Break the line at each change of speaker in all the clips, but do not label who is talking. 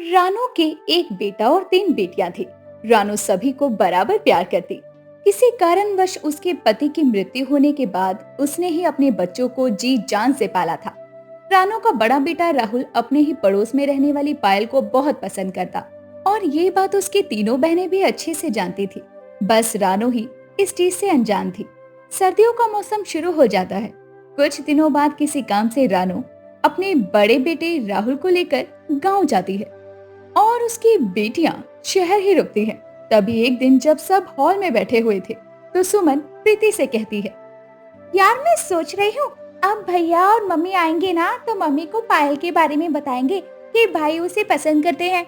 रानू के एक बेटा और तीन बेटियां थी। रानू सभी को बराबर प्यार करती। किसी कारणवश उसके पति की मृत्यु होने के बाद उसने ही अपने बच्चों को जी जान से पाला था। रानू का बड़ा बेटा राहुल अपने ही पड़ोस में रहने वाली पायल को बहुत पसंद करता और ये बात उसकी तीनों बहनें भी अच्छे से जानती थी। बस रानू ही इस चीज से अनजान थी। सर्दियों का मौसम शुरू हो जाता है। कुछ दिनों बाद किसी काम से रानू अपने बड़े बेटे राहुल को लेकर गांव जाती है और उसकी बेटियां शहर ही रुकती हैं। तभी एक दिन जब सब हॉल में बैठे हुए थे तो सुमन प्रीति से कहती है, यार मैं सोच रही हूँ अब भैया और मम्मी आएंगे ना तो मम्मी को पायल के बारे में बताएंगे कि भाई उसे पसंद करते हैं।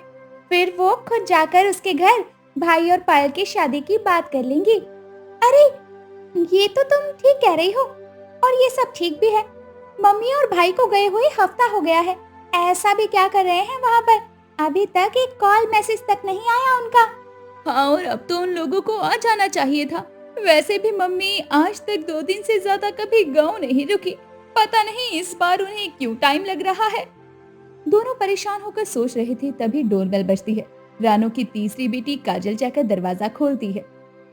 फिर वो खुद जाकर उसके घर भाई और पायल की शादी की बात कर लेंगी। अरे ये तो तुम ठीक कह रही हो और ये सब ठीक भी है। मम्मी और भाई को गए हुए हफ्ता हो गया है। ऐसा भी क्या कर रहे हैं वहाँ पर? अभी तक एक कॉल मैसेज तक नहीं आया उनका। हाँ, और अब तो उन लोगों को आ जाना चाहिए था। वैसे भी मम्मी आज तक 2 दिन से ज्यादा कभी गांव नहीं रुकी। पता नहीं इस बार उन्हें क्यों टाइम लग रहा है। दोनों परेशान होकर सोच रहे थे तभी डोरबेल बजती है। रानू की तीसरी बेटी काजल जाकर दरवाजा खोलती है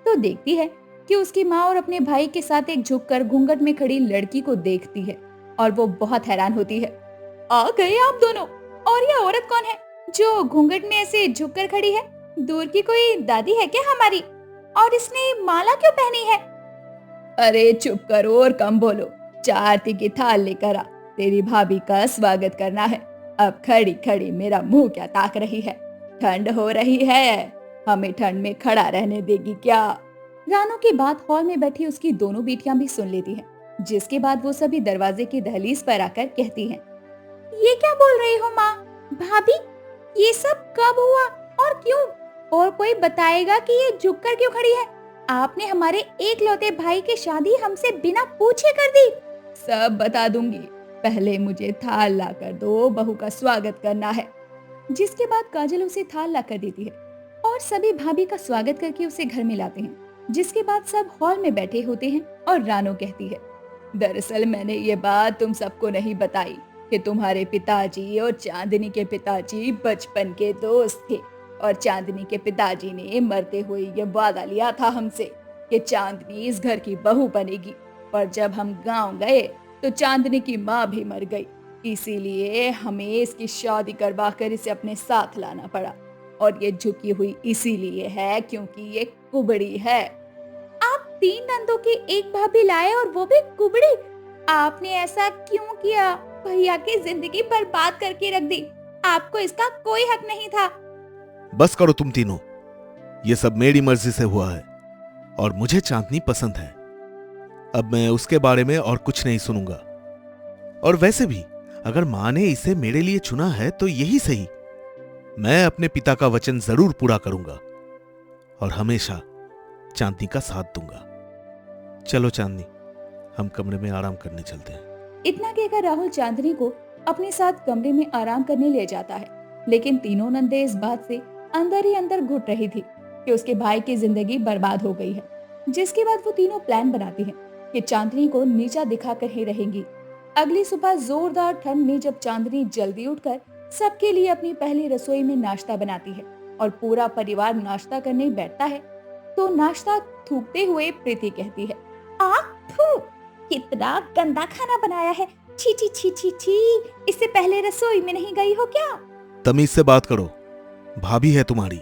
तो देखती है कि उसकी माँ और अपने भाई के साथ एक झुककर घूंघट में खड़ी लड़की को देखती है और वो बहुत हैरान होती है। आ गए आप दोनों। और यह औरत कौन है जो घूंघट में ऐसे झुककर खड़ी है? दूर की कोई दादी है क्या हमारी? और इसने माला क्यों पहनी है? अरे चुप करो और कम बोलो। चारती की थाल लेकर आ, तेरी भाभी का स्वागत करना है। अब खड़ी खड़ी मेरा मुंह क्या ताक रही है? ठंड हो रही है, हमें ठंड में खड़ा रहने देगी क्या? रानू की बात हॉल में बैठी उसकी दोनों बेटियां भी सुन लेती हैं, जिसके बाद वो सभी दरवाजे की दहलीज पर आकर कहती हैं, ये क्या बोल रही हो माँ? भाभी ये सब कब हुआ और क्यों? और कोई बताएगा कि ये झुककर क्यों खड़ी है? आपने हमारे एकलौते भाई की शादी हमसे बिना पूछे कर दी। सब बता दूंगी, पहले मुझे थाल ला कर दो, बहू का स्वागत करना है। जिसके बाद काजल उसे थाल ला कर देती है और सभी भाभी का स्वागत करके उसे घर में लाते हैं। जिसके बाद सब हॉल में बैठे होते हैं और रानो कहती है, दरअसल मैंने ये बात तुम सबको नहीं बताई कि तुम्हारे पिताजी और चांदनी के पिताजी बचपन के दोस्त थे और चांदनी के पिताजी ने मरते हुए ये वादा लिया था हमसे कि चांदनी इस घर की बहू बनेगी। पर जब हम गांव गए तो चांदनी की माँ भी मर गई, इसीलिए हमें इसकी शादी करवा कर इसे अपने साथ लाना पड़ा। और ये झुकी हुई इसीलिए है क्योंकि ये कुबड़ी है। आप तीन नंदों की एक भाभी लाए और वो भी कुबड़ी? आपने ऐसा क्यों किया? भैया की जिंदगी बर्बाद करके रख दी। आपको इसका कोई हक नहीं था।
बस करो तुम तीनों, ये सब मेरी मर्जी से हुआ है और मुझे चांदनी पसंद है। अब मैं उसके बारे में और कुछ नहीं सुनूंगा। और वैसे भी अगर मां ने इसे मेरे लिए चुना है तो यही सही। मैं अपने पिता का वचन जरूर पूरा करूंगा और हमेशा चांदनी का साथ दूंगा। चलो चांदनी, हम कमरे में आराम करने चलते हैं।
इतना कहकर राहुल चांदनी को अपने साथ कमरे में आराम करने ले जाता है, लेकिन तीनों नंदे इस बात से अंदर ही अंदर घुट रही थी कि उसके भाई की जिंदगी बर्बाद हो गई है। जिसके बाद वो तीनों प्लान बनाती हैं कि चांदनी को नीचा दिखाकर ही रहेंगी। अगली सुबह जोरदार ठंड में जब चांदनी जल्दी उठकर सबके लिए अपनी पहली रसोई में नाश्ता बनाती है और पूरा परिवार नाश्ता करने बैठता है तो नाश्ता थूकते हुए प्रीति कहती है, थू, कितना गंदा खाना बनाया है। छी छी छी छी छी, इससे पहले रसोई में नहीं गई हो क्या?
तमीज से बात करो, भाभी है तुम्हारी।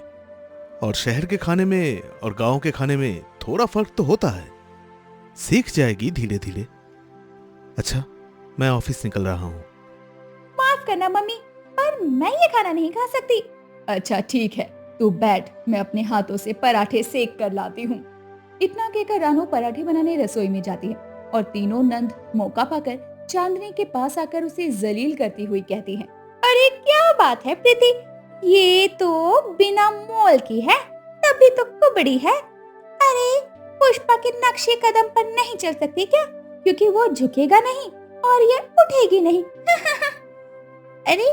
और शहर के खाने में और गांव के खाने में थोड़ा फर्क तो होता है, सीख जाएगी धीरे धीरे। अच्छा, मैं ऑफिस निकल रहा हूँ।
माफ करना मम्मी, पर मैं ये खाना नहीं खा सकती। अच्छा ठीक है, तू बैठ, मैं अपने हाथों से पराठे सेक कर लाती हूँ। इतना कहकर रानू पराठे बनाने रसोई में जाती है और तीनों नंद मौका पाकर चांदनी के पास आकर उसे जलील करती हुई कहती हैं, अरे क्या बात है प्रीति, ये तो बिना मोल की है, तभी तो कुबड़ी है। अरे पुष्पा के नक्शे कदम पर नहीं चल सकती क्या? क्योंकि वो झुकेगा नहीं और ये उठेगी नहीं। अरे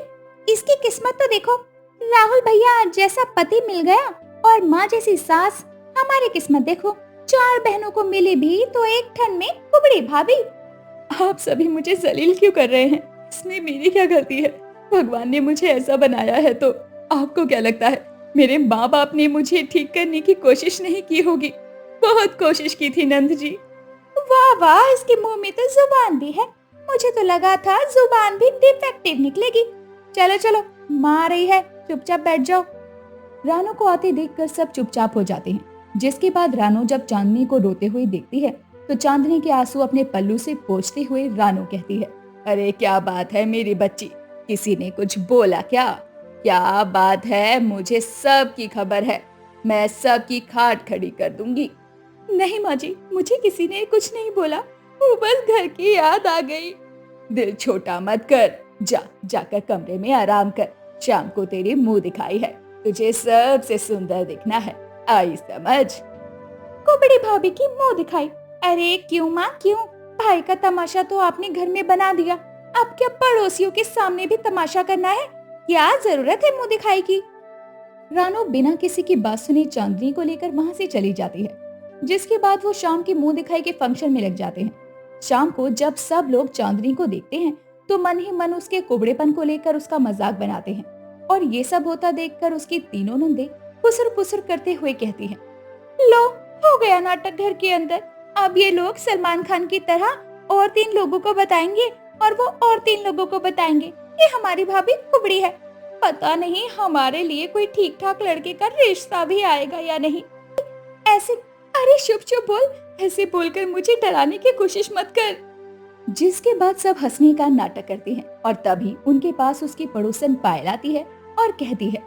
इसकी किस्मत तो देखो, राहुल भैया जैसा पति मिल गया और माँ जैसी सास। हमारी किस्मत देखो, 4 बहनों को मिली भी तो एक ठंड में कुबड़ी भाभी। आप सभी मुझे जलील क्यों कर रहे हैं? इसमें मेरी क्या गलती है? भगवान ने मुझे ऐसा बनाया है तो आपको क्या लगता है मेरे माँ बाप ने मुझे ठीक करने की कोशिश नहीं की होगी? बहुत कोशिश की थी नंद जी। वाह वाह, इसके मुंह में तो जुबान भी है। मुझे तो लगा था जुबान भी डिफेक्टिव निकलेगी। चलो चलो, माँ आ रही है, चुपचाप बैठ जाओ। रानू को आते देखकर सब चुपचाप हो जाते हैं। जिसके बाद रानू जब चांदनी को रोते हुए देखती है तो चांदनी के आंसू अपने पल्लू से पोंछते हुए रानू कहती है, अरे क्या बात है मेरी बच्ची, किसी ने कुछ बोला क्या? क्या बात है, मुझे सब की खबर है, मैं सब की खाट खड़ी कर दूंगी। नहीं माँ जी, मुझे किसी ने कुछ नहीं बोला, वो बस घर की याद आ गई। दिल छोटा मत कर, जाकर कमरे में आराम कर। शाम को तेरी मुंह दिखाई है, तुझे सबसे सुंदर दिखना है, आई समझ। कुबड़ी भाभी की मुंह दिखाई? अरे क्यों माँ क्यों? भाई का तमाशा तो आपने घर में बना दिया, अब क्या पड़ोसियों के सामने भी तमाशा करना है? क्या जरूरत है मुंह दिखाई की? रानू बिना किसी की बात सुने चांदनी को लेकर वहां से चली जाती है। जिसके बाद वो शाम के मुंह दिखाई के फंक्शन में लग जाते हैं। शाम को जब सब लोग चांदनी को देखते हैं तो मन ही मन उसके कुबड़ेपन को लेकर उसका मजाक बनाते हैं। और ये सब होता देखकर उसकी तीनों नंदे पुसुर पुसुर करते हुए कहती हैं, लो हो गया नाटक घर के अंदर। अब ये लोग सलमान खान की तरह और 3 लोगों को बताएंगे और वो और 3 लोगों को बताएंगे कि हमारी भाभी कुबड़ी है। पता नहीं हमारे लिए कोई ठीक ठाक लड़के का रिश्ता भी आएगा या नहीं। ऐसे, अरे चुप चुप बोल, ऐसे बोलकर मुझे डराने की कोशिश मत कर। जिसके बाद सब हंसने का नाटक करते हैं और तभी उनके पास उसकी पड़ोसन पायल आती है और कहती है,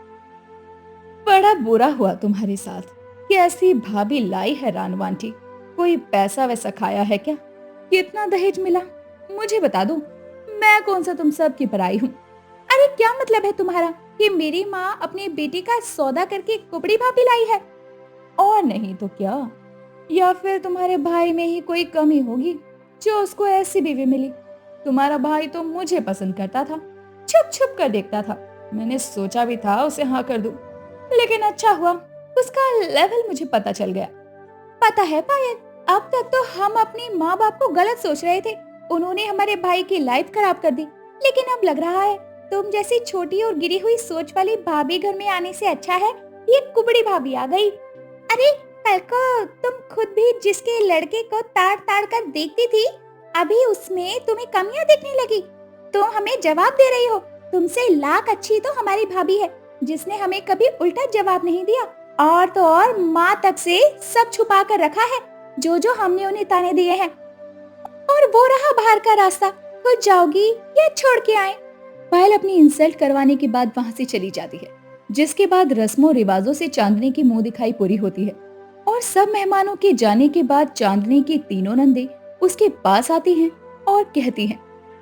बड़ा बुरा हुआ तुम्हारे साथ, कैसी भाभी लाई है रानू आंटी, कोई पैसा वैसा खाया है क्या? कितना दहेज मिला मुझे बता दो, मैं कौन सा तुम सब की पराई हूँ? अरे क्या मतलब है तुम्हारा कि मेरी माँ अपने बेटे का सौदा करके कुबड़ी भाभी लाई है? और नहीं तो क्या, या फिर तुम्हारे भाई में ही कोई कमी होगी जो उसको ऐसी बीवी मिली। तुम्हारा भाई तो मुझे पसंद करता था, छुप छुप कर देखता था, मैंने सोचा भी था उसे हाँ कर दूं, लेकिन अच्छा हुआ उसका लेवल मुझे पता चल गया। पता है पायल, अब तक तो हम अपने माँ बाप को गलत सोच रहे थे, उन्होंने हमारे भाई की लाइफ खराब कर दी, लेकिन अब लग रहा है तुम जैसी छोटी और गिरी हुई सोच वाली भाभी घर में आने से अच्छा है ये कुबड़ी भाभी आ गई। अरे कल को तुम खुद भी जिसके लड़के को ताड़ ताड़ कर देखती थी, अभी उसमें तुम्हें कमियां दिखने लगी। तो हमें जवाब दे रही हो, तुमसे लाख अच्छी तो हमारी भाभी है जिसने हमें कभी उल्टा जवाब नहीं दिया, और तो और माँ तक से सब छुपा कर रखा है जो जो हमने उन्हें ताने दिए हैं। और वो रहा बाहर का रास्ता, खुद जाओगी या छोड़ के आए? पायल अपनी इंसल्ट करवाने के बाद वहाँ से चली जाती है। जिसके बाद रस्मों रिवाजों से चांदनी की मुंह दिखाई पूरी होती है और सब मेहमानों के जाने के बाद चांदनी की तीनों नंदे उसके पास आती हैं और कहती हैं,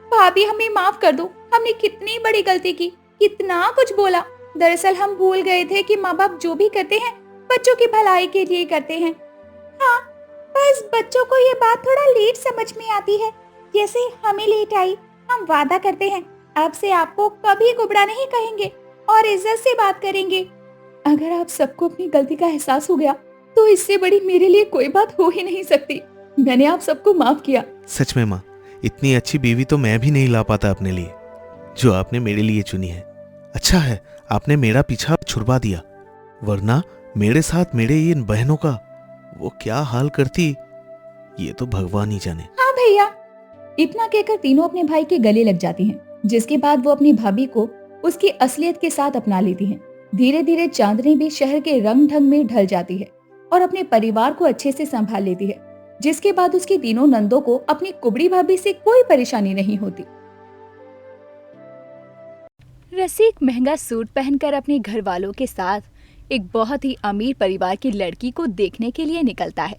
भाभी हमें माफ कर दो, हमने कितनी बड़ी गलती की, कितना कुछ बोला। दरअसल हम भूल गए थे कि माँ बाप जो भी करते हैं बच्चों की भलाई के लिए करते हैं। हाँ, बस बच्चों को ये बात थोड़ा लेट समझ में आती है, जैसे हमें लेट आई। हम वादा करते हैं अब से आपको कभी कुबड़ा नहीं कहेंगे और इज्जत से बात करेंगे। अगर आप सबको अपनी गलती का एहसास हो गया तो इससे बड़ी मेरे लिए कोई बात हो ही नहीं सकती। मैंने आप सबको माफ किया।
सच में माँ, इतनी अच्छी बीवी तो मैं भी नहीं ला पाता अपने लिए, जो आपने मेरे लिए चुनी है। अच्छा है आपने मेरा पीछा छुड़वा दिया, वरना मेरे साथ मेरे इन बहनों का वो क्या हाल करती ये तो भगवान ही जाने।
हाँ भैया, इतना कहकर तीनों अपने भाई के गले लग जाती हैं। जिसके बाद वो अपनी भाभी को उसकी असलियत के साथ अपना लेती हैं। धीरे धीरे चांदनी भी शहर के रंग ढंग में ढल जाती है और अपने परिवार को अच्छे से संभाल लेती है। जिसके बाद उसकी तीनों नंदों को अपनी कुबड़ी भाभी से कोई परेशानी नहीं होती। रसिक महंगा सूट पहनकर अपने घर वालों के साथ एक बहुत ही अमीर परिवार की लड़की को देखने के लिए निकलता है।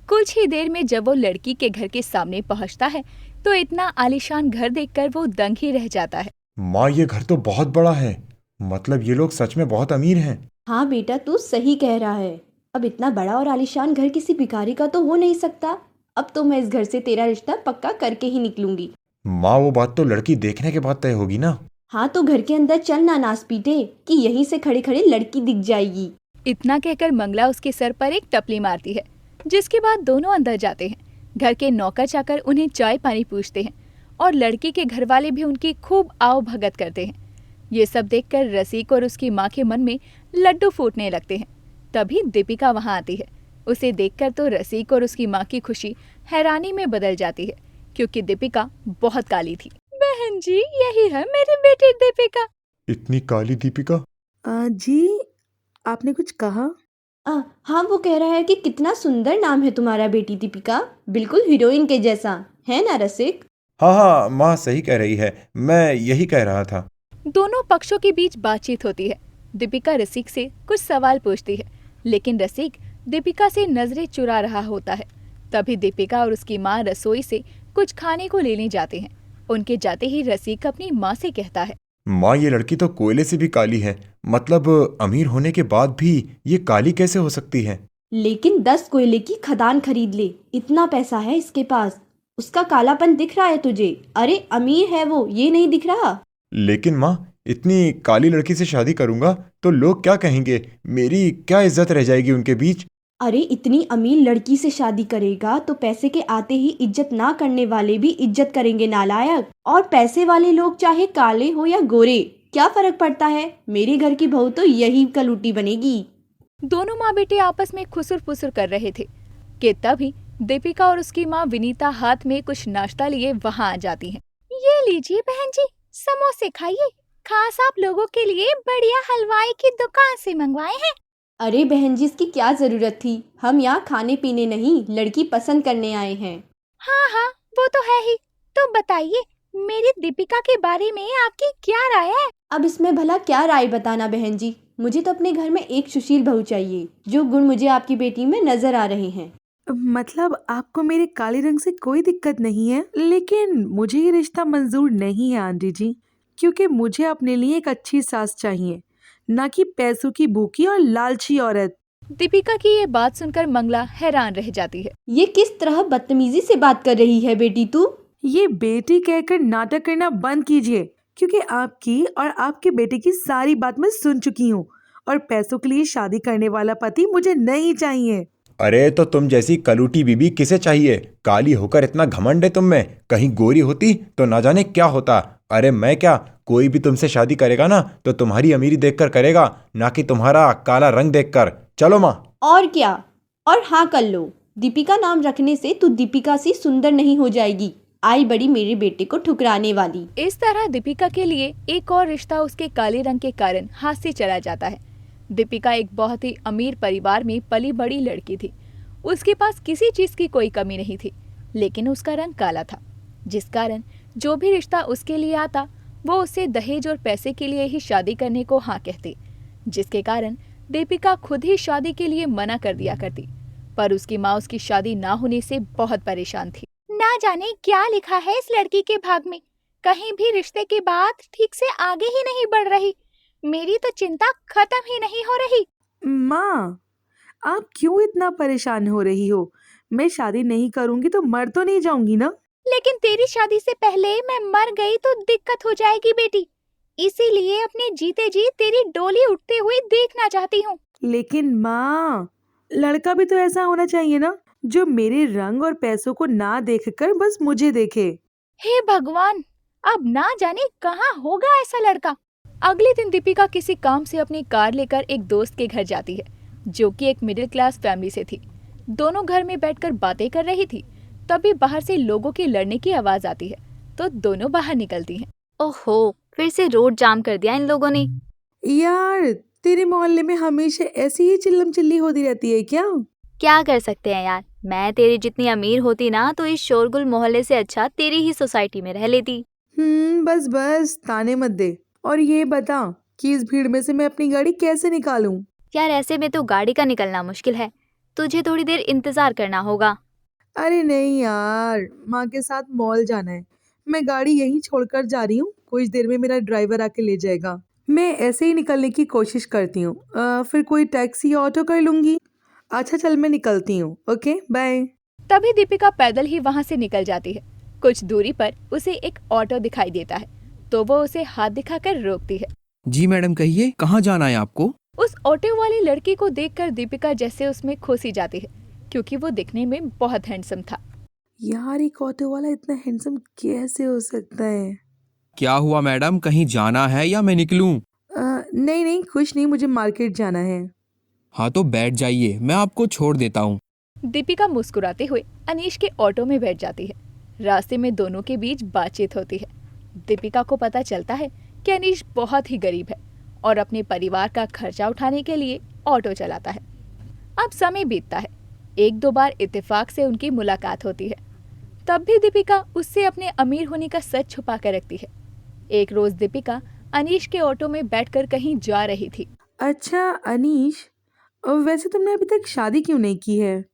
कुछ ही देर में जब वो लड़की के घर के सामने पहुंचता है तो इतना आलीशान घर देखकर वो दंग ही रह जाता है।
माँ, ये घर तो बहुत बड़ा है, मतलब ये लोग सच में बहुत अमीर हैं।
हाँ बेटा, तू सही कह रहा है। अब इतना बड़ा और आलीशान घर किसी भिखारी का तो हो नहीं सकता। अब तो मैं इस घर से तेरा रिश्ता पक्का करके ही निकलूंगी।
माँ, वो बात तो लड़की देखने के बाद तय होगी ना।
हाँ तो घर के अंदर चल ना नास पीटे कि यहीं से खड़े खड़े लड़की दिख जाएगी।
इतना कहकर मंगला उसके सर पर एक टपली मारती है। जिसके बाद दोनों अंदर जाते हैं। घर के नौकर चाकर उन्हें चाय पानी पूछते हैं और लड़की के घर वाले भी उनकी खूब आओ भगत करते हैं। ये सब देखकर रसिक और उसकी माँ के मन में लड्डू फूटने लगते हैं। तभी दीपिका वहाँ आती है। उसे देखकर तो रसिक और उसकी माँ की खुशी हैरानी में बदल जाती है, क्योंकि दीपिका बहुत काली थी। बहन जी, यही है मेरी बेटी दीपिका।
इतनी काली दीपिका?
जी, आपने कुछ कहा?
हाँ, वो कह रहा है कि कितना सुंदर नाम है तुम्हारा बेटी दीपिका, बिल्कुल हीरोइन के जैसा, है ना रसिक?
हाँ हाँ, माँ सही कह रही है, मैं यही कह रहा था।
दोनों पक्षों के बीच बातचीत होती है। दीपिका रसिक से कुछ सवाल पूछती है, लेकिन रसिक दीपिका से नजरें चुरा रहा होता है। तभी दीपिका और उसकी माँ रसोई से कुछ खाने को लेने जाते हैं। उनके जाते ही रसिक अपनी माँ से कहता है,
माँ, ये लड़की तो कोयले से भी काली है। मतलब अमीर होने के बाद भी ये काली कैसे हो सकती है?
लेकिन 10 कोयले की खदान खरीद ले, इतना पैसा है इसके पास। उसका कालापन दिख रहा है तुझे? अरे अमीर है वो, ये नहीं दिख रहा?
लेकिन माँ, इतनी काली लड़की से शादी करूंगा तो लोग क्या कहेंगे? मेरी क्या इज्जत रह जाएगी उनके बीच?
अरे इतनी अमीर लड़की से शादी करेगा तो पैसे के आते ही इज्जत ना करने वाले भी इज्जत करेंगे नालायक। और पैसे वाले लोग चाहे काले हो या गोरे, क्या फर्क पड़ता है? मेरे घर की बहू तो यही कलूटी बनेगी।
दोनों माँ बेटे आपस में खुसुर फुसुर कर रहे थे कि तभी दीपिका और उसकी माँ विनीता हाथ में कुछ नाश्ता लिए वहाँ आ जाती हैं। ये लीजिए बहन जी, समोसे खाइए, खास आप लोगों के लिए बढ़िया हलवाई की दुकान से मंगवाए हैं।
अरे बहन जी, इसकी क्या जरूरत थी? हम यहाँ खाने पीने नहीं, लड़की पसंद करने आए हैं।
हाँ हाँ, वो तो है ही। तो बताइए, मेरी दीपिका के बारे में आपकी क्या राय है?
अब इसमें भला क्या राय बताना बहन जी, मुझे तो अपने घर में एक सुशील बहू चाहिए, जो गुण मुझे आपकी बेटी में नजर आ रहे हैं।
मतलब आपको मेरे काले रंग से कोई दिक्कत नहीं है, लेकिन मुझे ये रिश्ता मंजूर नहीं है आंटी जी, क्योंकि मुझे अपने लिए एक अच्छी सास चाहिए, ना कि पैसों की भूखी और लालची औरत।
दीपिका की ये बात सुनकर मंगला हैरान रह जाती है।
ये किस तरह बदतमीजी से बात कर रही है बेटी तू?
ये बेटी कहकर नाटक करना बंद कीजिए, क्योंकि आपकी और आपके बेटे की सारी बात मैं सुन चुकी हूँ, और पैसों के लिए शादी करने वाला पति मुझे नहीं चाहिए।
अरे तो तुम जैसी कलूटी बीबी किसे चाहिए? काली होकर इतना घमंड है तुम में? कहीं गोरी होती तो ना जाने क्या होता। अरे मैं क्या, कोई भी तुमसे शादी करेगा ना तो तुम्हारी अमीरी देखकर करेगा, ना कि तुम्हारा काला रंग देखकर। चलो माँ।
और क्या? और हाँ कर लो। दीपिका नाम रखने से तू दीपिका सी सुंदर नहीं हो जाएगी, आई बड़ी मेरे बेटे को ठुकराने वाली।
इस तरह दीपिका के लिए एक और रिश्ता उसके काले रंग के कारण हाथ से चला जाता है। दीपिका एक बहुत ही अमीर परिवार में पली बड़ी लड़की थी। उसके पास किसी चीज की कोई कमी नहीं थी, लेकिन उसका रंग काला था, जिस कारण जो भी रिश्ता उसके लिए आता वो उससे दहेज और पैसे के लिए ही शादी करने को हाँ कहती, जिसके कारण दीपिका खुद ही शादी के लिए मना कर दिया करती। पर उसकी माँ उसकी शादी ना होने से बहुत परेशान थी। ना जाने क्या लिखा है इस लड़की के भाग में, कहीं भी रिश्ते की बात ठीक से आगे ही नहीं बढ़ रही। मेरी तो चिंता खत्म ही नहीं हो रही।
माँ, आप क्यों इतना परेशान हो रही हो? मैं शादी नहीं करूंगी तो मर तो नहीं जाऊंगी ना?
लेकिन तेरी शादी से पहले मैं मर गई तो दिक्कत हो जाएगी बेटी, इसीलिए अपने जीते जी तेरी डोली उठते हुए देखना चाहती हूँ।
लेकिन माँ, लड़का भी तो ऐसा होना चाहिए ना, जो मेरे रंग और पैसों को ना देखकर बस मुझे देखे।
हे भगवान, अब ना जाने कहाँ होगा ऐसा लड़का। अगले दिन दीपिका किसी काम से अपनी कार लेकर एक दोस्त के घर जाती है, जो कि एक मिडिल क्लास फैमिली से थी। दोनों घर में बैठकर बातें कर रही थी। तभी बाहर से लोगों के लड़ने की आवाज आती है, तो दोनों बाहर निकलती हैं।
ओहो, फिर से रोड जाम कर दिया इन लोगों ने।
यार, तेरे मोहल्ले में हमेशा ऐसी ही चिल्लम चिल्ली होती रहती है क्या?
क्या कर सकते हैं यार, मैं तेरी जितनी अमीर होती ना तो इस शोरगुल मोहल्ले से अच्छा तेरी ही सोसाइटी में रह लेती।
बस बस, ताने मत दे। और ये बता कि इस भीड़ में से मैं अपनी गाड़ी कैसे निकालूं?
यार ऐसे में तो गाड़ी का निकलना मुश्किल है, तुझे थोड़ी देर इंतजार करना होगा।
अरे नहीं यार, माँ के साथ मॉल जाना है। मैं गाड़ी यहीं छोड़कर जा रही हूँ, कुछ देर में मेरा ड्राइवर आके ले जाएगा। मैं ऐसे ही निकलने की कोशिश करती हूँ, फिर कोई टैक्सी या ऑटो कर लूंगी। अच्छा चल, मैं निकलती हूँ। Okay bye.
तभी दीपिका पैदल ही वहाँ से निकल जाती है। कुछ दूरी पर उसे एक ऑटो दिखाई देता है, तो वो उसे हाथ दिखाकर रोकती है।
जी मैडम, कहिए कहाँ जाना है आपको?
उस ऑटो वाली लड़की को देखकर दीपिका जैसे उसमें खोसी जाती है, क्योंकि वो दिखने में बहुत हैंडसम था।
यार, एक ऑटो वाला इतना हैंडसम कैसे हो सकता है?
क्या हुआ मैडम, कहीं जाना है या मैं निकलूं?
नहीं नहीं, कुछ नहीं, मुझे मार्केट जाना है।
हाँ तो बैठ जाइए, मैं आपको छोड़ देता हूँ।
दीपिका मुस्कुराते हुए अनीश के ऑटो में बैठ जाती है। रास्ते में दोनों के बीच बातचीत होती है। दीपिका को पता चलता है कि अनीश बहुत ही गरीब है और अपने परिवार का खर्चा उठाने के लिए ऑटो चलाता है। अब समय बीतता है। एक दो बार इत्तेफाक से उनकी मुलाकात होती है। तब भी दीपिका उससे अपने अमीर होने का सच छुपा कर रखती है। एक रोज दीपिका अनीश के ऑटो में बैठकर कहीं जा रही थी।
अच्छा अनीश, वैसे तुमने अभी तक शादी क्यों नहीं की है?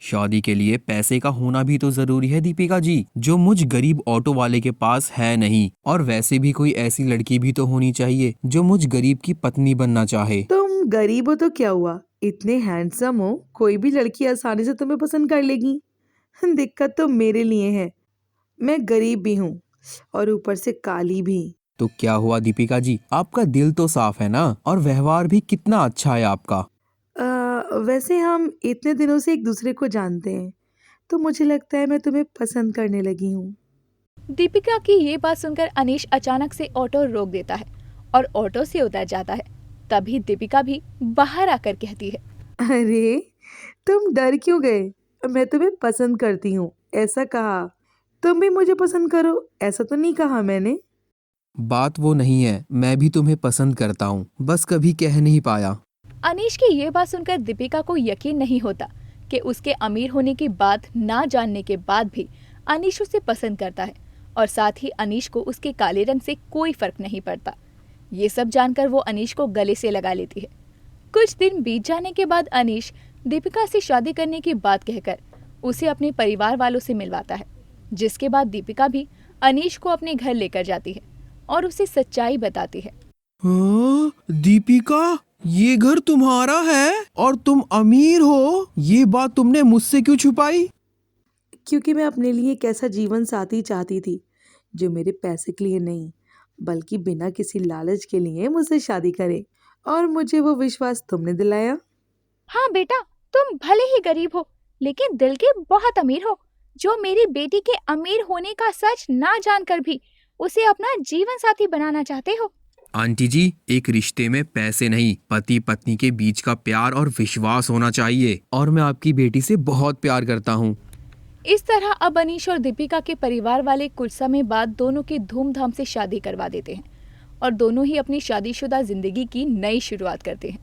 शादी के लिए पैसे का होना भी तो जरूरी है दीपिका जी, जो मुझ गरीब ऑटो वाले के पास है नहीं। और वैसे भी कोई ऐसी लड़की भी तो होनी चाहिए जो मुझ गरीब की पत्नी बनना चाहे।
तुम गरीब हो तो क्या हुआ, इतने हैंडसम हो, कोई भी लड़की आसानी से तुम्हें पसंद कर लेगी। दिक्कत तो मेरे लिए है, मैं गरीब भी हूँ और ऊपर से काली भी।
तो क्या हुआ दीपिका जी, आपका दिल तो साफ है ना, और व्यवहार भी कितना अच्छा है आपका।
वैसे हम इतने दिनों से एक दूसरे को जानते हैं, तो मुझे लगता है मैं तुम्हें पसंद करने लगी हूँ।
दीपिका की ये बात सुनकर अनीश अचानक से ऑटो रोक देता है और ऑटो से उतर जाता है। तभी दीपिका भी बाहर आकर कहती है,
अरे तुम डर क्यों गए? मैं तुम्हें पसंद करती हूँ ऐसा कहा, तुम भी मुझे पसंद करो ऐसा तो नहीं कहा मैंने।
बात वो नहीं है, मैं भी तुम्हें पसंद करता हूँ, बस कभी कह नहीं पाया।
अनीश की ये बात सुनकर दीपिका को यकीन नहीं होता कि उसके अमीर होने की बात ना जानने के बाद भी अनीश उसे पसंद करता है और साथ ही अनीश को उसके काले रंग से कोई फर्क नहीं पड़ता। ये सब जानकर वो अनीश को गले से लगा लेती है। कुछ दिन बीत जाने के बाद अनीश दीपिका से शादी करने की बात कहकर उसे अपने परिवार वालों से मिलवाता है, जिसके बाद दीपिका भी अनीश को अपने घर लेकर जाती है और उसे सच्चाई बताती है।
हाँ, दीपिका, ये घर तुम्हारा है और तुम अमीर हो, ये बात तुमने मुझसे क्यों छुपाई?
क्योंकि मैं अपने लिए एक ऐसा जीवन साथी चाहती थी जो मेरे पैसे के लिए नहीं बल्कि बिना किसी लालच के लिए मुझसे शादी करे, और मुझे वो विश्वास तुमने दिलाया।
हाँ बेटा, तुम भले ही गरीब हो लेकिन दिल के बहुत अमीर हो, जो मेरी बेटी के अमीर होने का सच ना जानकर भी उसे अपना जीवन साथी बनाना चाहते हो।
आंटी जी, एक रिश्ते में पैसे नहीं, पति पत्नी के बीच का प्यार और विश्वास होना चाहिए, और मैं आपकी बेटी से बहुत प्यार करता हूँ।
इस तरह अब अनीश और दीपिका के परिवार वाले कुछ समय बाद दोनों की धूमधाम से शादी करवा देते हैं और दोनों ही अपनी शादीशुदा जिंदगी की नई शुरुआत करते हैं।